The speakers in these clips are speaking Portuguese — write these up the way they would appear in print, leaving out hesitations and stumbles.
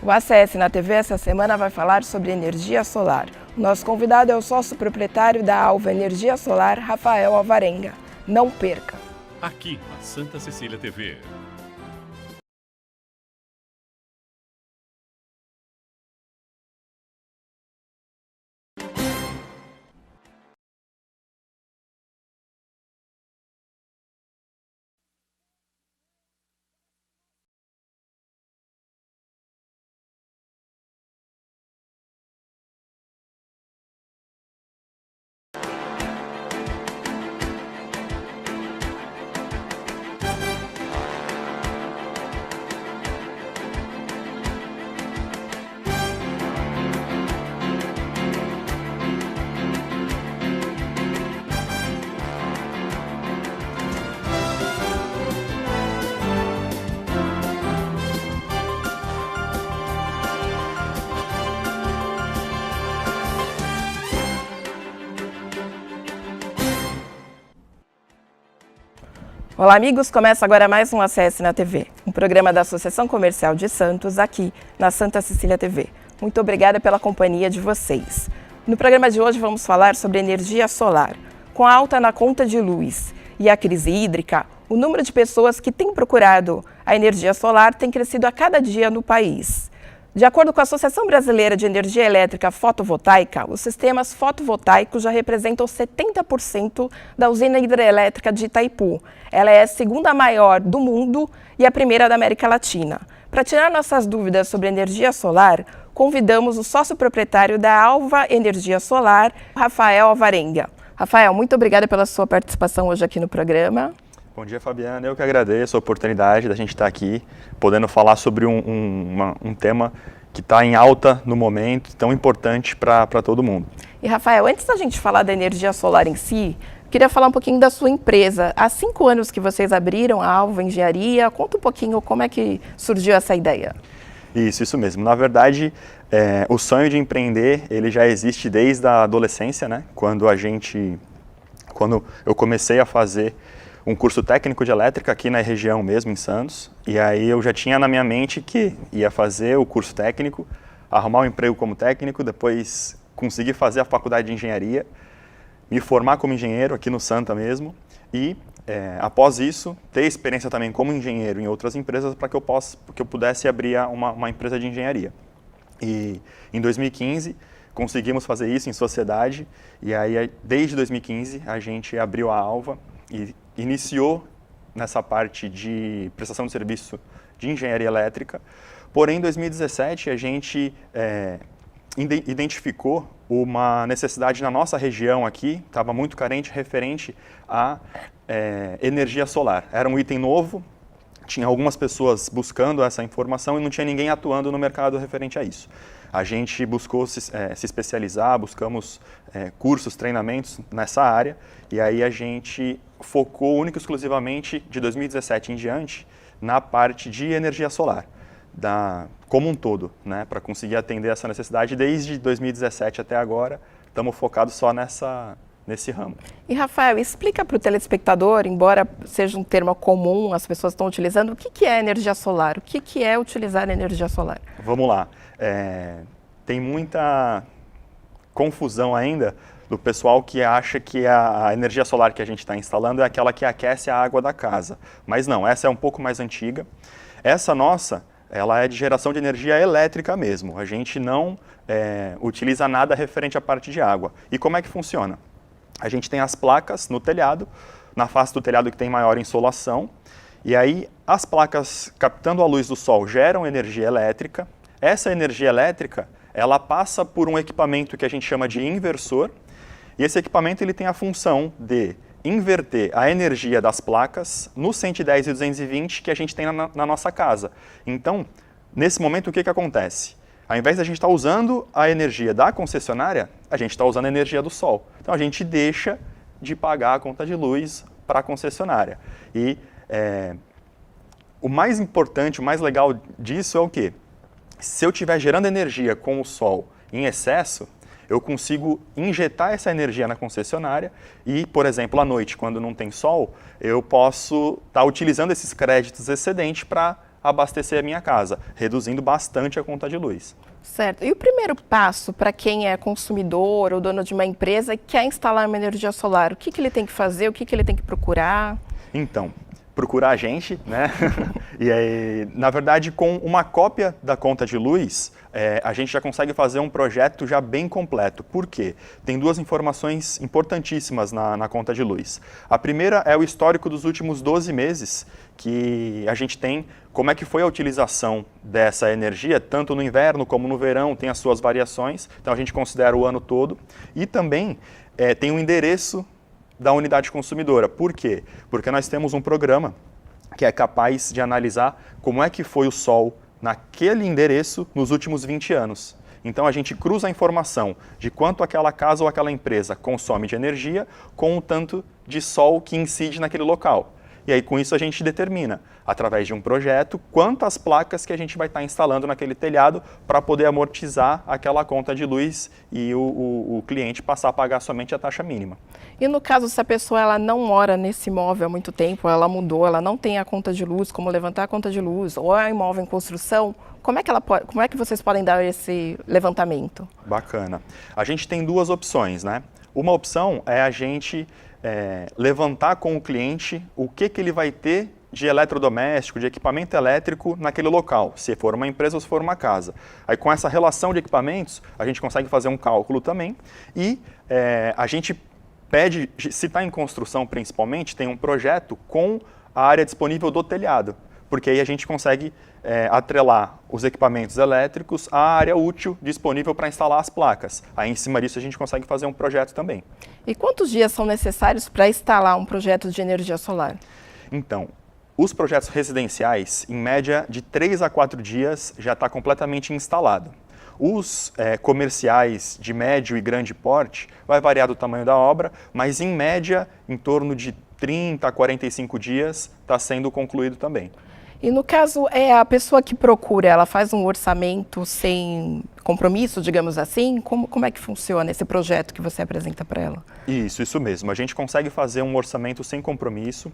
O ACS na TV essa semana vai falar sobre energia solar. O nosso convidado é o sócio proprietário da Alva Energia Solar, Rafael Alvarenga. Não perca! Aqui na Santa Cecília TV. Olá, amigos! Começa agora mais um ACS na TV, um programa da Associação Comercial de Santos, aqui na Santa Cecília TV. Muito obrigada pela companhia de vocês. No programa de hoje vamos falar sobre energia solar. Com a alta na conta de luz e a crise hídrica, o número de pessoas que têm procurado a energia solar tem crescido a cada dia no país. De acordo com a Associação Brasileira de Energia Elétrica Fotovoltaica, os sistemas fotovoltaicos já representam 70% da usina hidrelétrica de Itaipu. Ela é a segunda maior do mundo e a primeira da América Latina. Para tirar nossas dúvidas sobre energia solar, convidamos o sócio proprietário da Alva Energia Solar, Rafael Alvarenga. Rafael, muito obrigada pela sua participação hoje aqui no programa. Bom dia, Fabiana. Eu que agradeço a oportunidade da gente estar aqui, podendo falar sobre um tema que está em alta no momento, tão importante para todo mundo. E, Rafael, antes da gente falar da energia solar em si, queria falar um pouquinho da sua empresa. Há 5 anos que vocês abriram a Alva Engenharia. Conta um pouquinho como é que surgiu essa ideia. Isso mesmo. Na verdade, o sonho de empreender, ele já existe desde a adolescência, né? Quando eu comecei a fazer um curso técnico de elétrica aqui na região mesmo, em Santos, e aí eu já tinha na minha mente que ia fazer o curso técnico, arrumar um emprego como técnico, depois conseguir fazer a faculdade de engenharia, me formar como engenheiro aqui no Santa mesmo, e após isso, ter experiência também como engenheiro em outras empresas para que eu pudesse abrir uma empresa de engenharia. E em 2015, conseguimos fazer isso em sociedade, e aí desde 2015 a gente abriu a Alva e iniciou nessa parte de prestação de serviço de engenharia elétrica, porém em 2017 a gente identificou uma necessidade na nossa região aqui, estava muito carente referente à energia solar. Era um item novo, tinha algumas pessoas buscando essa informação e não tinha ninguém atuando no mercado referente a isso. A gente buscou se especializar, buscamos cursos, treinamentos nessa área, e aí a gente focou única e exclusivamente de 2017 em diante na parte de energia solar, como um todo, né, para conseguir atender essa necessidade. Desde 2017 até agora, estamos focados só nesse ramo. E, Rafael, explica para o telespectador, embora seja um termo comum, as pessoas estão utilizando, o que é energia solar? O que é utilizar energia solar? Vamos lá. Tem muita confusão ainda do pessoal que acha que a energia solar que a gente está instalando é aquela que aquece a água da casa. Mas não, essa é um pouco mais antiga. Essa nossa, ela é de geração de energia elétrica mesmo. A gente não utiliza nada referente à parte de água. E como é que funciona? A gente tem as placas no telhado, na face do telhado que tem maior insolação, e aí as placas, captando a luz do sol, geram energia elétrica. Essa energia elétrica, ela passa por um equipamento que a gente chama de inversor, e esse equipamento ele tem a função de inverter a energia das placas no 110 e 220 que a gente tem na nossa casa. Então, nesse momento, o que acontece? Ao invés de a gente estar usando a energia da concessionária, a gente está usando a energia do sol. Então, a gente deixa de pagar a conta de luz para a concessionária. E o mais importante, o mais legal disso é o quê? Se eu estiver gerando energia com o sol em excesso, eu consigo injetar essa energia na concessionária e, por exemplo, à noite, quando não tem sol, eu posso estar utilizando esses créditos excedentes para abastecer a minha casa, reduzindo bastante a conta de luz. Certo. E o primeiro passo para quem é consumidor ou dono de uma empresa e quer instalar uma energia solar, o que ele tem que fazer, o que ele tem que procurar? Então, procurar a gente, né? E aí, na verdade, com uma cópia da conta de luz, a gente já consegue fazer um projeto já bem completo. Por quê? Tem duas informações importantíssimas na conta de luz. A primeira é o histórico dos últimos 12 meses, que a gente tem como é que foi a utilização dessa energia, tanto no inverno como no verão, tem as suas variações, então a gente considera o ano todo. E também tem um endereço da unidade consumidora. Por quê? Porque nós temos um programa que é capaz de analisar como é que foi o sol naquele endereço nos últimos 20 anos. Então a gente cruza a informação de quanto aquela casa ou aquela empresa consome de energia com o tanto de sol que incide naquele local. E aí com isso a gente determina, através de um projeto, quantas placas que a gente vai estar instalando naquele telhado para poder amortizar aquela conta de luz e o cliente passar a pagar somente a taxa mínima. E no caso, se a pessoa ela não mora nesse imóvel há muito tempo, ela mudou, ela não tem a conta de luz, como levantar a conta de luz, ou é um imóvel em construção, como é que vocês podem dar esse levantamento? Bacana. A gente tem duas opções, né? Uma opção é a gente levantar com o cliente o que ele vai ter de eletrodoméstico, de equipamento elétrico naquele local, se for uma empresa ou se for uma casa. Aí com essa relação de equipamentos, a gente consegue fazer um cálculo também e a gente pede, se está em construção principalmente, tem um projeto com a área disponível do telhado, porque aí a gente consegue atrelar os equipamentos elétricos à área útil disponível para instalar as placas. Aí em cima disso a gente consegue fazer um projeto também. E quantos dias são necessários para instalar um projeto de energia solar? Então, os projetos residenciais, em média de 3 a 4 dias já está completamente instalado. Os comerciais de médio e grande porte, vai variar do tamanho da obra, mas em média, em torno de 30 a 45 dias, está sendo concluído também. E no caso, a pessoa que procura, ela faz um orçamento sem compromisso, digamos assim? Como é que funciona esse projeto que você apresenta para ela? Isso mesmo. A gente consegue fazer um orçamento sem compromisso.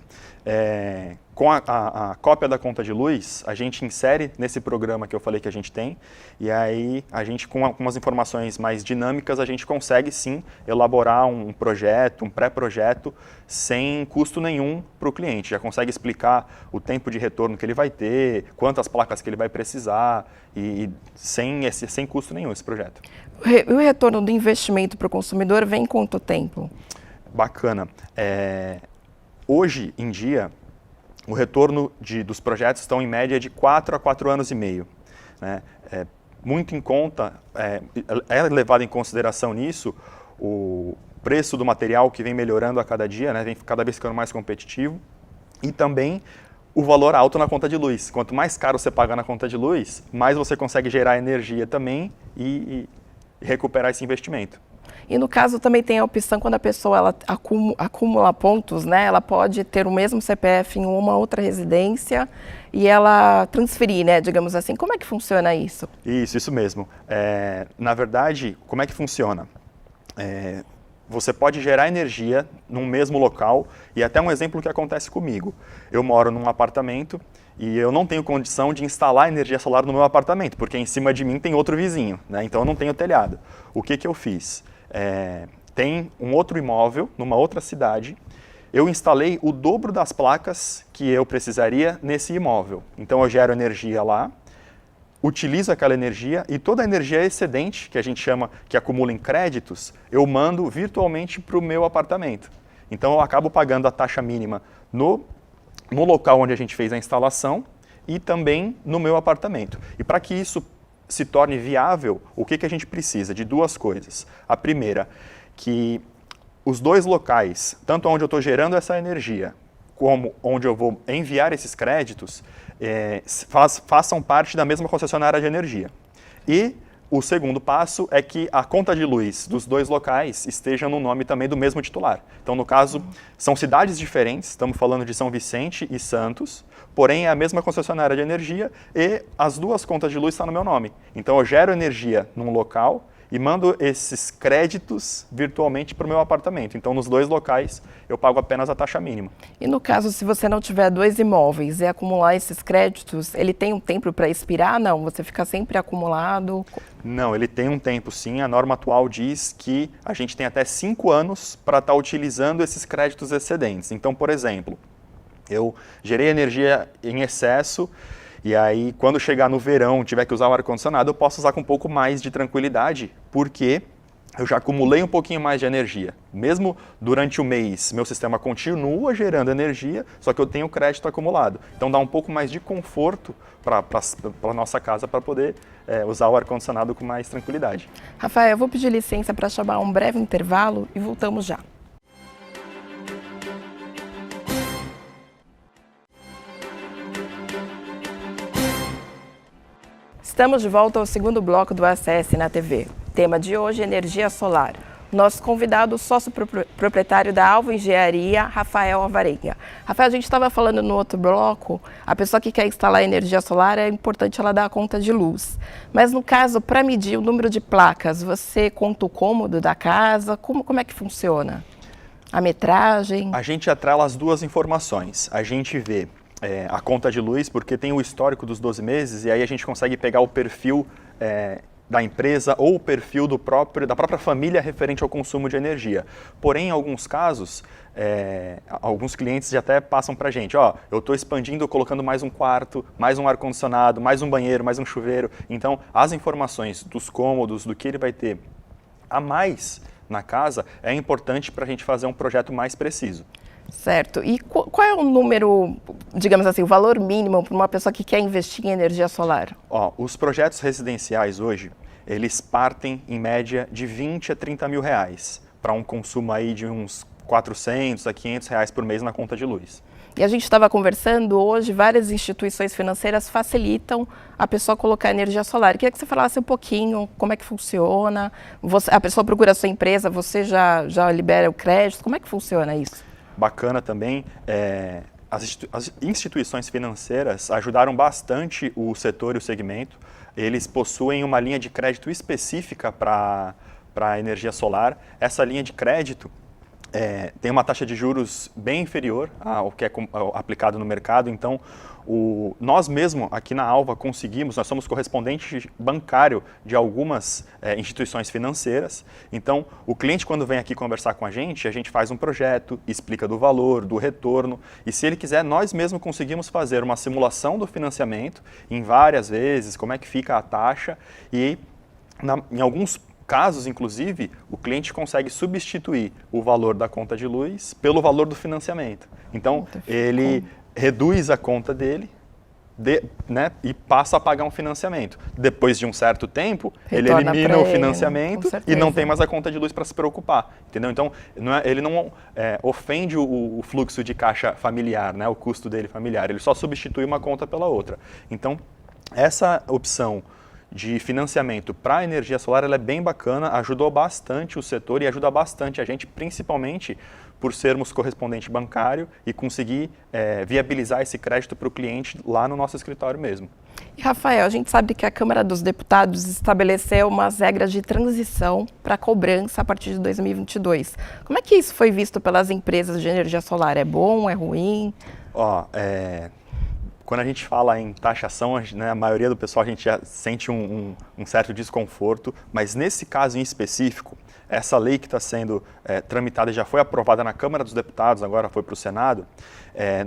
Com a cópia da conta de luz, a gente insere nesse programa que eu falei que a gente tem, e aí a gente, com umas informações mais dinâmicas, a gente consegue sim elaborar um projeto, um pré-projeto, sem custo nenhum para o cliente. Já consegue explicar o tempo de retorno que ele vai ter, quantas placas que ele vai precisar, e sem custo nenhum esse projeto. O retorno do investimento para o consumidor vem em quanto tempo? Bacana. Hoje em dia, o retorno dos projetos estão em média de 4 a 4 anos e meio. Né? Muito em conta, é levado em consideração nisso o preço do material que vem melhorando a cada dia, né? Vem cada vez ficando mais competitivo, e também o valor alto na conta de luz. Quanto mais caro você paga na conta de luz, mais você consegue gerar energia também e recuperar esse investimento. E no caso também tem a opção quando a pessoa ela acumula pontos, né? Ela pode ter o mesmo CPF em uma outra residência e ela transferir, né? Digamos assim. Como é que funciona isso? Isso mesmo. Na verdade, como é que funciona? Você pode gerar energia num mesmo local, e até um exemplo que acontece comigo. Eu moro num apartamento e eu não tenho condição de instalar energia solar no meu apartamento, porque em cima de mim tem outro vizinho, né? Então eu não tenho telhado. O que eu fiz? Tem um outro imóvel numa outra cidade, eu instalei o dobro das placas que eu precisaria nesse imóvel. Então eu gero energia lá, utilizo aquela energia e toda a energia excedente, que a gente chama, que acumula em créditos, eu mando virtualmente para o meu apartamento. Então eu acabo pagando a taxa mínima no local onde a gente fez a instalação e também no meu apartamento. E para que isso se torne viável, o que a gente precisa? De duas coisas. A primeira, que os dois locais, tanto onde eu estou gerando essa energia, como onde eu vou enviar esses créditos, façam parte da mesma concessionária de energia. E o segundo passo é que a conta de luz dos dois locais esteja no nome também do mesmo titular. Então, no caso, são cidades diferentes, estamos falando de São Vicente e Santos, porém é a mesma concessionária de energia e as duas contas de luz estão no meu nome. Então, eu gero energia num local e mando esses créditos virtualmente para o meu apartamento. Então, nos 2 locais, eu pago apenas a taxa mínima. E no caso, se você não tiver 2 imóveis e acumular esses créditos, ele tem um tempo para expirar? Não, você fica sempre acumulado? Não, ele tem um tempo sim. A norma atual diz que a gente tem até 5 anos para estar utilizando esses créditos excedentes. Então, por exemplo, eu gerei energia em excesso e aí quando chegar no verão, tiver que usar o ar-condicionado, eu posso usar com um pouco mais de tranquilidade, porque eu já acumulei um pouquinho mais de energia. Mesmo durante o mês, meu sistema continua gerando energia, só que eu tenho crédito acumulado. Então dá um pouco mais de conforto para a nossa casa para poder usar o ar-condicionado com mais tranquilidade. Rafael, eu vou pedir licença para chamar um breve intervalo e voltamos já. Estamos de volta ao segundo bloco do ACS na TV. Tema de hoje, energia solar. Nosso convidado, sócio proprietário da Alva Engenharia, Rafael Alvarenga. Rafael, a gente estava falando no outro bloco, a pessoa que quer instalar energia solar, é importante ela dar a conta de luz. Mas no caso, para medir o número de placas, você conta o cômodo da casa? Como é que funciona? A metragem? A gente atrela as 2 informações. A gente vê a conta de luz, porque tem o histórico dos 12 meses, e aí a gente consegue pegar o perfil da empresa ou o perfil da própria família referente ao consumo de energia. Porém, em alguns casos, alguns clientes já até passam para a gente, eu estou expandindo, colocando mais um quarto, mais um ar-condicionado, mais um banheiro, mais um chuveiro. Então, as informações dos cômodos, do que ele vai ter a mais na casa, é importante para a gente fazer um projeto mais preciso. Certo. E qual é o número, digamos assim, o valor mínimo para uma pessoa que quer investir em energia solar? Os projetos residenciais hoje, eles partem em média de 20 a 30 mil reais para um consumo aí de uns 400 a 500 reais por mês na conta de luz. E a gente estava conversando hoje, várias instituições financeiras facilitam a pessoa colocar energia solar. Eu queria que você falasse um pouquinho como é que funciona. A pessoa procura a sua empresa, você já libera o crédito, como é que funciona isso? Bacana também, as instituições financeiras ajudaram bastante o setor e o segmento. Eles possuem uma linha de crédito específica para a energia solar. Essa linha de crédito tem uma taxa de juros bem inferior ao que é aplicado no mercado. Então, nós mesmo aqui na Alva nós somos correspondente bancário de algumas instituições financeiras. Então, o cliente quando vem aqui conversar com a gente faz um projeto, explica do valor, do retorno, e se ele quiser, nós mesmos conseguimos fazer uma simulação do financiamento em várias vezes, como é que fica a taxa, e em alguns casos, inclusive, o cliente consegue substituir o valor da conta de luz pelo valor do financiamento. Então, ele reduz a conta dele e passa a pagar um financiamento. Depois de um certo tempo, ele elimina o financiamento e não tem mais a conta de luz para se preocupar. Entendeu? Então, ele não ofende o fluxo de caixa familiar, o custo dele familiar. Ele só substitui uma conta pela outra. Então, essa opção de financiamento para a energia solar, ela é bem bacana, ajudou bastante o setor e ajuda bastante a gente, principalmente por sermos correspondente bancário e conseguir viabilizar esse crédito para o cliente lá no nosso escritório mesmo. E Rafael, a gente sabe que a Câmara dos Deputados estabeleceu umas regras de transição para cobrança a partir de 2022. Como é que isso foi visto pelas empresas de energia solar? É bom, é ruim? Quando a gente fala em taxação, a maioria do pessoal a gente já sente um certo desconforto, mas nesse caso em específico, essa lei que está sendo tramitada e já foi aprovada na Câmara dos Deputados, agora foi para o Senado,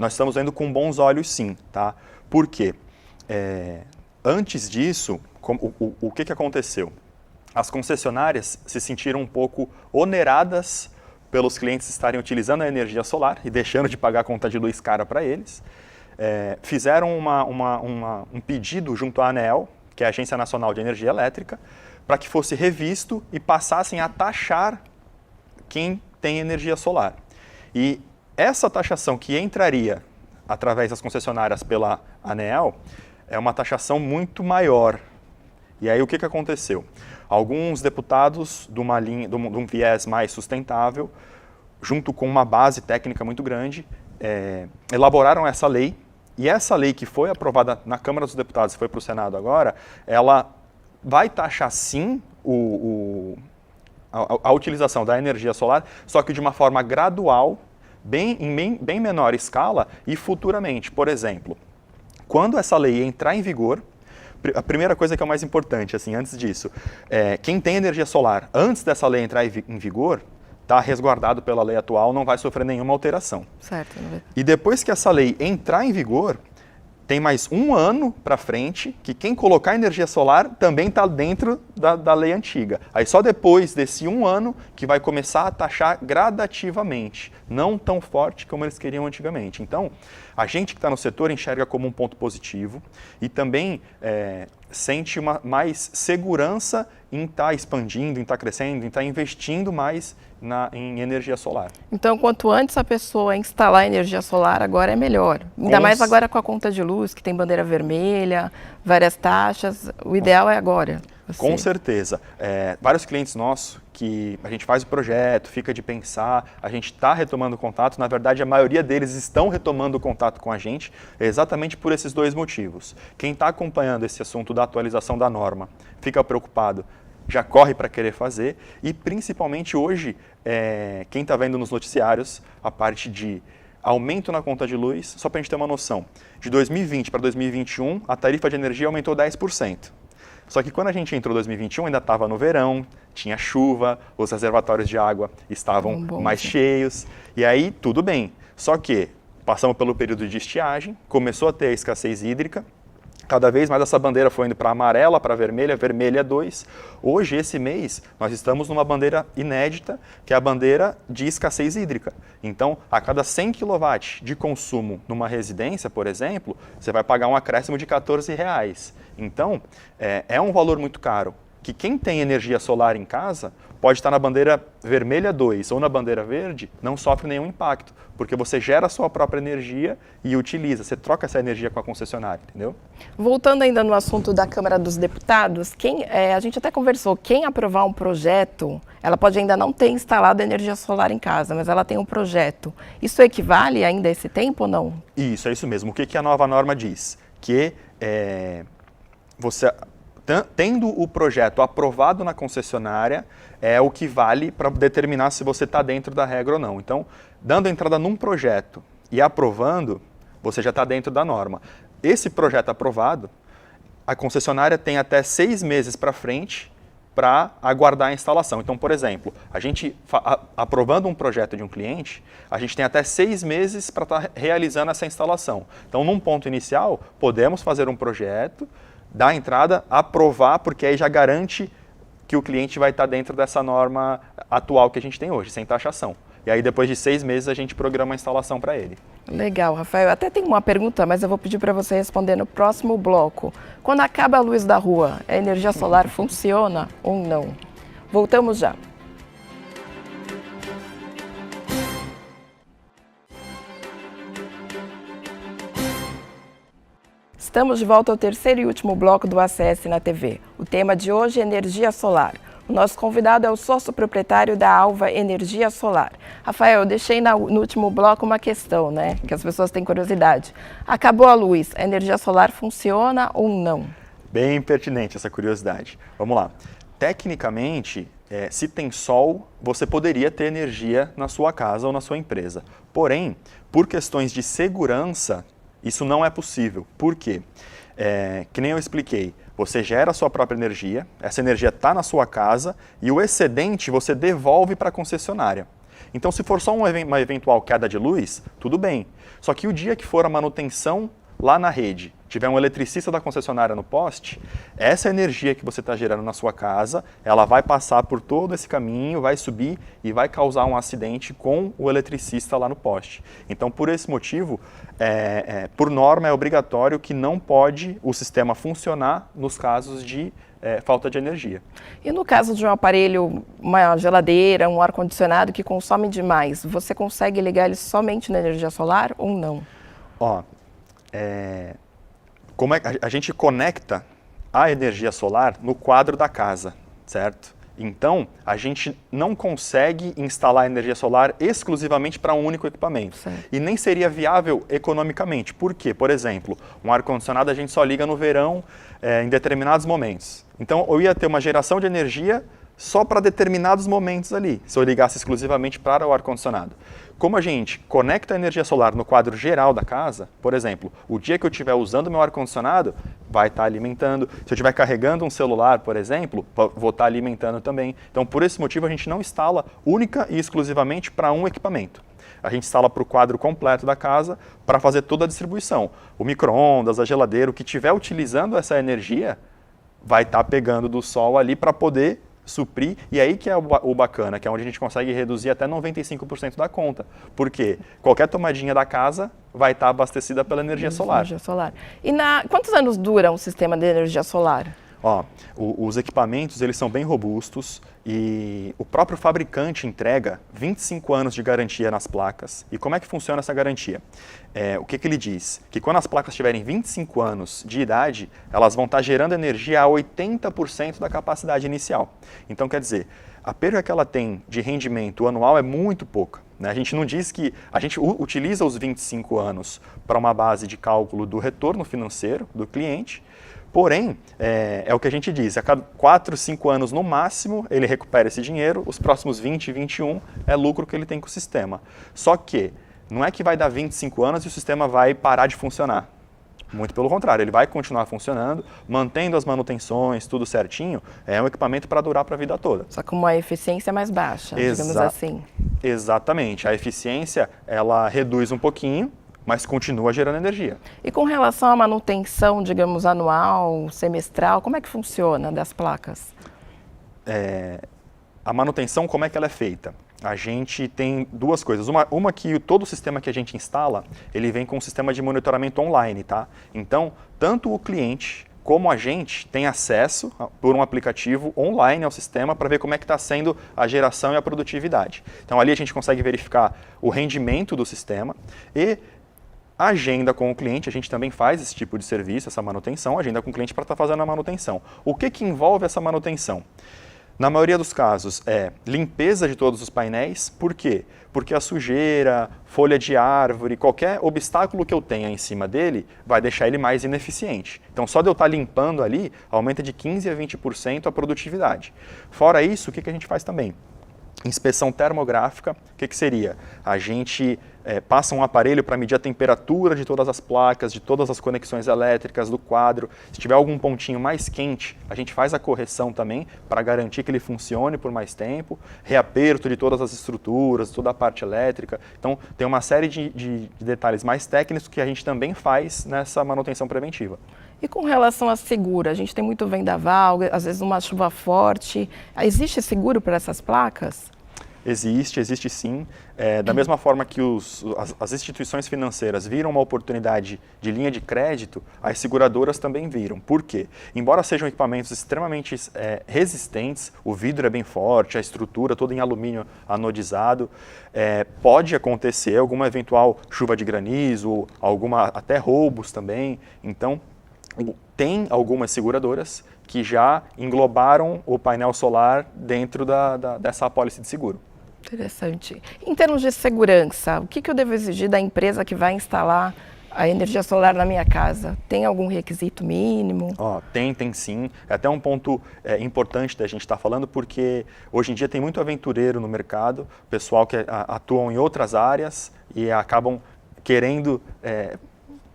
nós estamos vendo com bons olhos sim, tá? Por quê? Antes disso, o que aconteceu? As concessionárias se sentiram um pouco oneradas pelos clientes estarem utilizando a energia solar e deixando de pagar a conta de luz cara para eles. Fizeram um pedido junto à ANEEL, que é a Agência Nacional de Energia Elétrica, para que fosse revisto e passassem a taxar quem tem energia solar. E essa taxação que entraria através das concessionárias pela ANEEL é uma taxação muito maior. E aí o que aconteceu? Alguns deputados de um viés mais sustentável, junto com uma base técnica muito grande, elaboraram essa lei. E essa lei que foi aprovada na Câmara dos Deputados e foi para o Senado agora, ela vai taxar sim a utilização da energia solar, só que de uma forma gradual, em bem menor escala e futuramente. Por exemplo, quando essa lei entrar em vigor, a primeira coisa que é o mais importante, assim, antes disso, quem tem energia solar antes dessa lei entrar em vigor, está resguardado pela lei atual, não vai sofrer nenhuma alteração. Certo. E depois que essa lei entrar em vigor, tem mais um ano para frente que quem colocar energia solar também está dentro da lei antiga. Aí só depois desse um ano que vai começar a taxar gradativamente, não tão forte como eles queriam antigamente. Então, a gente que está no setor enxerga como um ponto positivo e também sente mais segurança em estar expandindo, em estar crescendo, em estar investindo mais em energia solar. Então, quanto antes a pessoa instalar energia solar, agora é melhor. Ainda mais agora com a conta de luz, que tem bandeira vermelha, várias taxas, o ideal é agora. Com certeza. Vários clientes nossos que a gente faz o projeto, fica de pensar, a gente está retomando o contato, na verdade a maioria deles estão retomando o contato com a gente exatamente por esses dois motivos. Quem está acompanhando esse assunto da atualização da norma fica preocupado, já corre para querer fazer e principalmente hoje, quem está vendo nos noticiários a parte de aumento na conta de luz, só para a gente ter uma noção, de 2020 para 2021 a tarifa de energia aumentou 10%. Só que quando a gente entrou em 2021 ainda estava no verão, tinha chuva, os reservatórios de água estavam mais cheios, e aí tudo bem. Só que passamos pelo período de estiagem, começou a ter a escassez hídrica, cada vez mais essa bandeira foi indo para amarela, para vermelha, vermelha 2. Hoje, esse mês, nós estamos numa bandeira inédita, que é a bandeira de escassez hídrica. Então, a cada 100 kW de consumo numa residência, por exemplo, você vai pagar um acréscimo de R$14. Então, é um valor muito caro, que quem tem energia solar em casa pode estar na bandeira vermelha 2 ou na bandeira verde, não sofre nenhum impacto, porque você gera a sua própria energia e utiliza, você troca essa energia com a concessionária, entendeu? Voltando ainda no assunto da Câmara dos Deputados, a gente até conversou, quem aprovar um projeto, ela pode ainda não ter instalado energia solar em casa, mas ela tem um projeto. Isso equivale ainda a esse tempo ou não? Isso, é isso mesmo. O que a nova norma diz? Que você, tendo o projeto aprovado na concessionária, é o que vale para determinar se você está dentro da regra ou não. Então, dando entrada num projeto e aprovando, você já está dentro da norma. Esse projeto aprovado, a concessionária tem até 6 meses para frente para aguardar a instalação. Então, por exemplo, a gente aprovando um projeto de um cliente, a gente tem até 6 meses para estar realizando essa instalação. Então, num ponto inicial, podemos fazer um projeto, dar entrada, aprovar, porque aí já garante que o cliente vai estar dentro dessa norma atual que a gente tem hoje, sem taxação. E aí, depois de 6 meses, a gente programa a instalação para ele. Legal, Rafael. Até tem uma pergunta, mas eu vou pedir para você responder no próximo bloco. Quando acaba a luz da rua, a energia solar funciona ou não? Voltamos já. Estamos de volta ao terceiro e último bloco do ACS na TV. O tema de hoje é energia solar. O nosso convidado é o sócio proprietário da Alva Energia Solar. Rafael, eu deixei no último bloco uma questão, né? Que as pessoas têm curiosidade. Acabou a luz, a energia solar funciona ou não? Bem pertinente essa curiosidade. Vamos lá. Tecnicamente, se tem sol, você poderia ter energia na sua casa ou na sua empresa. Porém, por questões de segurança, isso não é possível. Por quê? Que nem eu expliquei, você gera a sua própria energia, essa energia está na sua casa e o excedente você devolve para a concessionária. Então, se for só uma eventual queda de luz, tudo bem. Só que o dia que for a manutenção lá na rede, tiver um eletricista da concessionária no poste, essa energia que você está gerando na sua casa, ela vai passar por todo esse caminho, vai subir e vai causar um acidente com o eletricista lá no poste. Então, por esse motivo, por norma, é obrigatório que não pode o sistema funcionar nos casos de falta de energia. E no caso de um aparelho, uma geladeira, um ar-condicionado que consome demais, você consegue ligar ele somente na energia solar ou não? Como a gente conecta a energia solar no quadro da casa, certo? Então, a gente não consegue instalar energia solar exclusivamente para um único equipamento. Certo. E nem seria viável economicamente. Por quê? Por exemplo, um ar-condicionado a gente só liga no verão em determinados momentos. Então, eu ia ter uma geração de energia só para determinados momentos ali, se eu ligasse exclusivamente para o ar-condicionado. Como a gente conecta a energia solar no quadro geral da casa, por exemplo, o dia que eu estiver usando meu ar-condicionado, vai estar alimentando. Se eu estiver carregando um celular, por exemplo, vou estar alimentando também. Então, por esse motivo, a gente não instala única e exclusivamente para um equipamento. A gente instala para o quadro completo da casa para fazer toda a distribuição. O micro-ondas, a geladeira, o que estiver utilizando essa energia, vai estar pegando do sol ali para poder suprir, e aí que é o bacana, que é onde a gente consegue reduzir até 95% da conta, porque qualquer tomadinha da casa vai estar abastecida pela energia solar. Energia solar. E quantos anos dura um sistema de energia solar? Ó, os equipamentos, eles são bem robustos e o próprio fabricante entrega 25 anos de garantia nas placas. E como é que funciona essa garantia? O que ele diz? Que quando as placas tiverem 25 anos de idade, elas vão estar gerando energia a 80% da capacidade inicial. Então, quer dizer, a perda que ela tem de rendimento anual é muito pouca. A gente não diz que a gente utiliza os 25 anos para uma base de cálculo do retorno financeiro do cliente. Porém, é o que a gente diz, a cada 4, 5 anos no máximo ele recupera esse dinheiro, os próximos 20, 21 é lucro que ele tem com o sistema. Só que não é que vai dar 25 anos e o sistema vai parar de funcionar. Muito pelo contrário, ele vai continuar funcionando, mantendo as manutenções, tudo certinho, é um equipamento para durar para a vida toda. Só com uma eficiência mais baixa, digamos assim. Exatamente, a eficiência ela reduz um pouquinho, mas continua gerando energia. E com relação à manutenção, digamos, anual, semestral, como é que funciona das placas? A manutenção, como é que ela é feita? A gente tem duas coisas. Uma que todo o sistema que a gente instala, ele vem com um sistema de monitoramento online, tá? Então, tanto o cliente como a gente tem acesso por um aplicativo online ao sistema para ver como é que está sendo a geração e a produtividade. Então, ali a gente consegue verificar o rendimento do sistema e agenda com o cliente, a gente também faz esse tipo de serviço, essa manutenção, agenda com o cliente para estar fazendo a manutenção. O que envolve essa manutenção? Na maioria dos casos é limpeza de todos os painéis. Por quê? Porque a sujeira, folha de árvore, qualquer obstáculo que eu tenha em cima dele vai deixar ele mais ineficiente. Então, só de eu estar limpando ali, aumenta de 15% a 20% a produtividade. Fora isso, o que a gente faz também? Inspeção termográfica, o que seria? A gente passa um aparelho para medir a temperatura de todas as placas, de todas as conexões elétricas do quadro. Se tiver algum pontinho mais quente, a gente faz a correção também para garantir que ele funcione por mais tempo. Reaperto de todas as estruturas, toda a parte elétrica. Então, tem uma série de detalhes mais técnicos que a gente também faz nessa manutenção preventiva. E com relação a seguro, a gente tem muito vendaval, às vezes uma chuva forte. Existe seguro para essas placas? Existe sim. Da mesma forma que as instituições financeiras viram uma oportunidade de linha de crédito, as seguradoras também viram. Por quê? Embora sejam equipamentos extremamente resistentes, o vidro é bem forte, a estrutura toda em alumínio anodizado, pode acontecer alguma eventual chuva de granizo, até roubos também. Então, tem algumas seguradoras que já englobaram o painel solar dentro dessa apólice de seguro. Interessante. Em termos de segurança, o que eu devo exigir da empresa que vai instalar a energia solar na minha casa? Tem algum requisito mínimo? Tem sim. É até um ponto importante da gente estar falando, porque hoje em dia tem muito aventureiro no mercado, pessoal que atuam em outras áreas e acabam querendo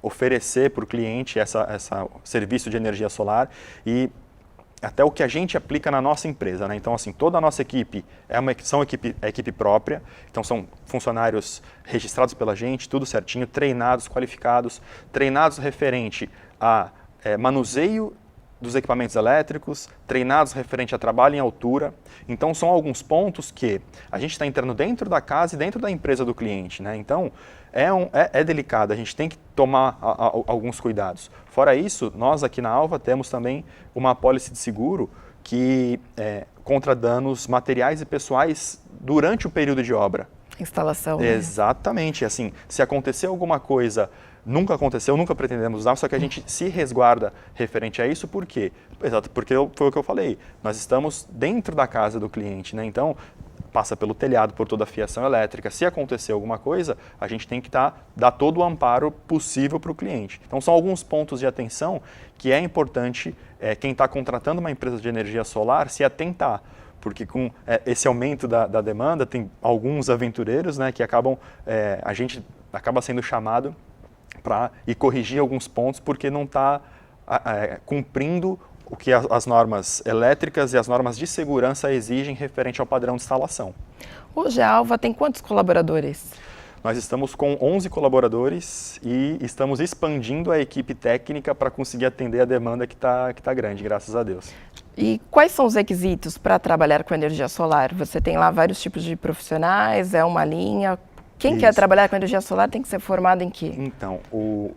oferecer para o cliente essa serviço de energia solar e até o que a gente aplica na nossa empresa, né? Então, assim, toda a nossa equipe é equipe própria, então são funcionários registrados pela gente, tudo certinho, treinados, qualificados, treinados referente a manuseio dos equipamentos elétricos, treinados referente a trabalho em altura. Então, são alguns pontos que a gente está entrando dentro da casa e dentro da empresa do cliente, né? Então, é delicado, a gente tem que tomar alguns cuidados. Fora isso, nós aqui na Alva temos também uma apólice de seguro que contra danos materiais e pessoais durante o período de obra. Instalação. Exatamente. Assim, se acontecer alguma coisa Nunca aconteceu, nunca pretendemos usar, só que a gente se resguarda referente a isso, por quê? Exato, porque foi o que eu falei, nós estamos dentro da casa do cliente, né? Então, passa pelo telhado, por toda a fiação elétrica. Se acontecer alguma coisa, a gente tem que dar todo o amparo possível para o cliente. Então, são alguns pontos de atenção que é importante quem está contratando uma empresa de energia solar se atentar. Porque com esse aumento da demanda, tem alguns aventureiros, né, que a gente acaba sendo chamado para ir corrigir alguns pontos porque não está cumprindo o que as normas elétricas e as normas de segurança exigem referente ao padrão de instalação. Hoje a Alva tem quantos colaboradores? Nós estamos com 11 colaboradores e estamos expandindo a equipe técnica para conseguir atender a demanda que tá grande, graças a Deus. E quais são os requisitos para trabalhar com energia solar? Você tem lá vários tipos de profissionais, é uma linha. Quem quer trabalhar com energia solar tem que ser formado em quê? Então,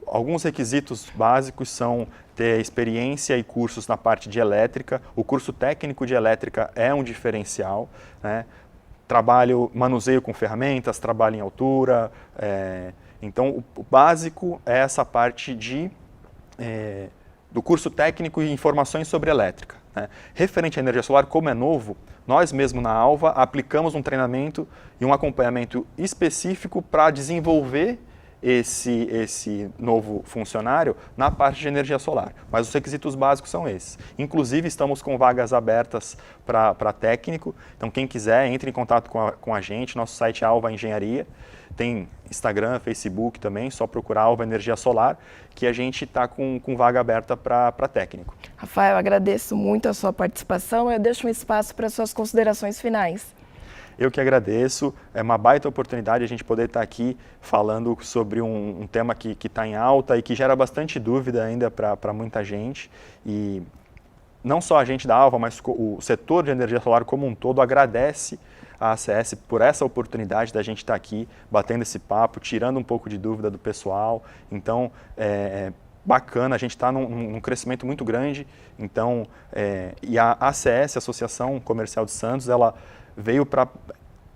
alguns requisitos básicos são ter experiência e cursos na parte de elétrica. O curso técnico de elétrica é um diferencial, né? Manuseio com ferramentas, trabalho em altura. Então, o básico é essa parte do curso técnico e informações sobre elétrica, né? Referente à energia solar, como é novo, nós mesmo na Alva aplicamos um treinamento e um acompanhamento específico para desenvolver esse novo funcionário na parte de energia solar. Mas os requisitos básicos são esses. Inclusive, estamos com vagas abertas para técnico. Então, quem quiser, entre em contato com a gente. Nosso site é Alva Engenharia. Tem Instagram, Facebook também, só procurar Alva Energia Solar, que a gente está com vaga aberta para técnico. Rafael, agradeço muito a sua participação. Eu deixo um espaço para suas considerações finais. Eu que agradeço, é uma baita oportunidade a gente poder estar aqui falando sobre um tema que está em alta e que gera bastante dúvida ainda para muita gente. E não só a gente da Alva, mas o setor de energia solar como um todo agradece a ACS por essa oportunidade da gente estar aqui batendo esse papo, tirando um pouco de dúvida do pessoal. Então, bacana, a gente está num crescimento muito grande. Então, e a ACS, Associação Comercial de Santos, ela veio para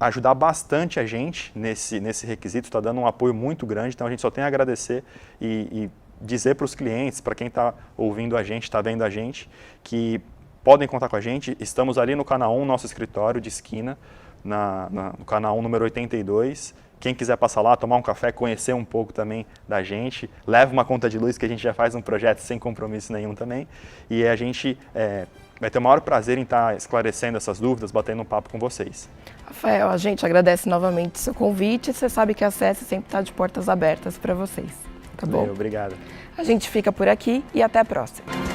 ajudar bastante a gente nesse requisito, está dando um apoio muito grande, então a gente só tem a agradecer e dizer para os clientes, para quem está ouvindo a gente, está vendo a gente, que podem contar com a gente. Estamos ali no Canal 1, nosso escritório de esquina, no Canal 1 número 82. Quem quiser passar lá, tomar um café, conhecer um pouco também da gente, leva uma conta de luz que a gente já faz um projeto sem compromisso nenhum também. E a gente vai ter o maior prazer em estar esclarecendo essas dúvidas, batendo um papo com vocês. Rafael, a gente agradece novamente o seu convite. Você sabe que a ACS sempre está de portas abertas para vocês, tá bom? Obrigado. A gente fica por aqui e até a próxima.